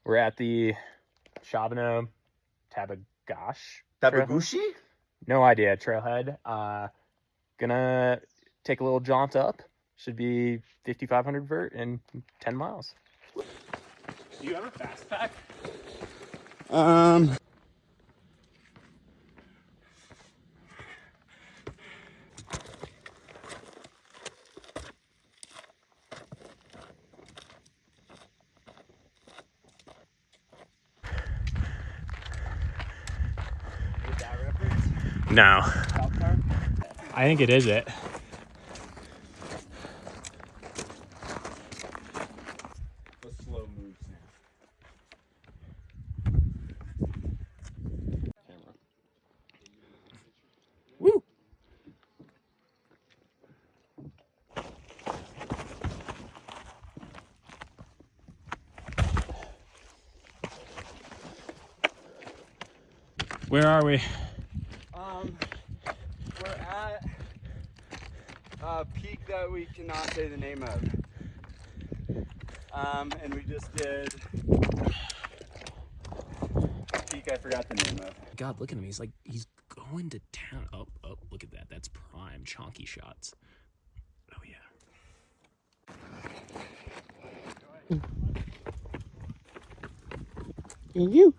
We're at the Shavano Tabeguache. Tabeguache? No idea. Trailhead. Gonna take a little jaunt up. Should be 5,500 vert in 10 miles. Do you have a fast pack? No. I think it is it. The slow moves now. Camera. Woo! Where are we? We're at a peak that we cannot say the name of. And we just did a peak I forgot the name of. God, look at him. He's like, he's going to town. Oh, look at that. That's prime chonky shots. Oh, yeah. And you.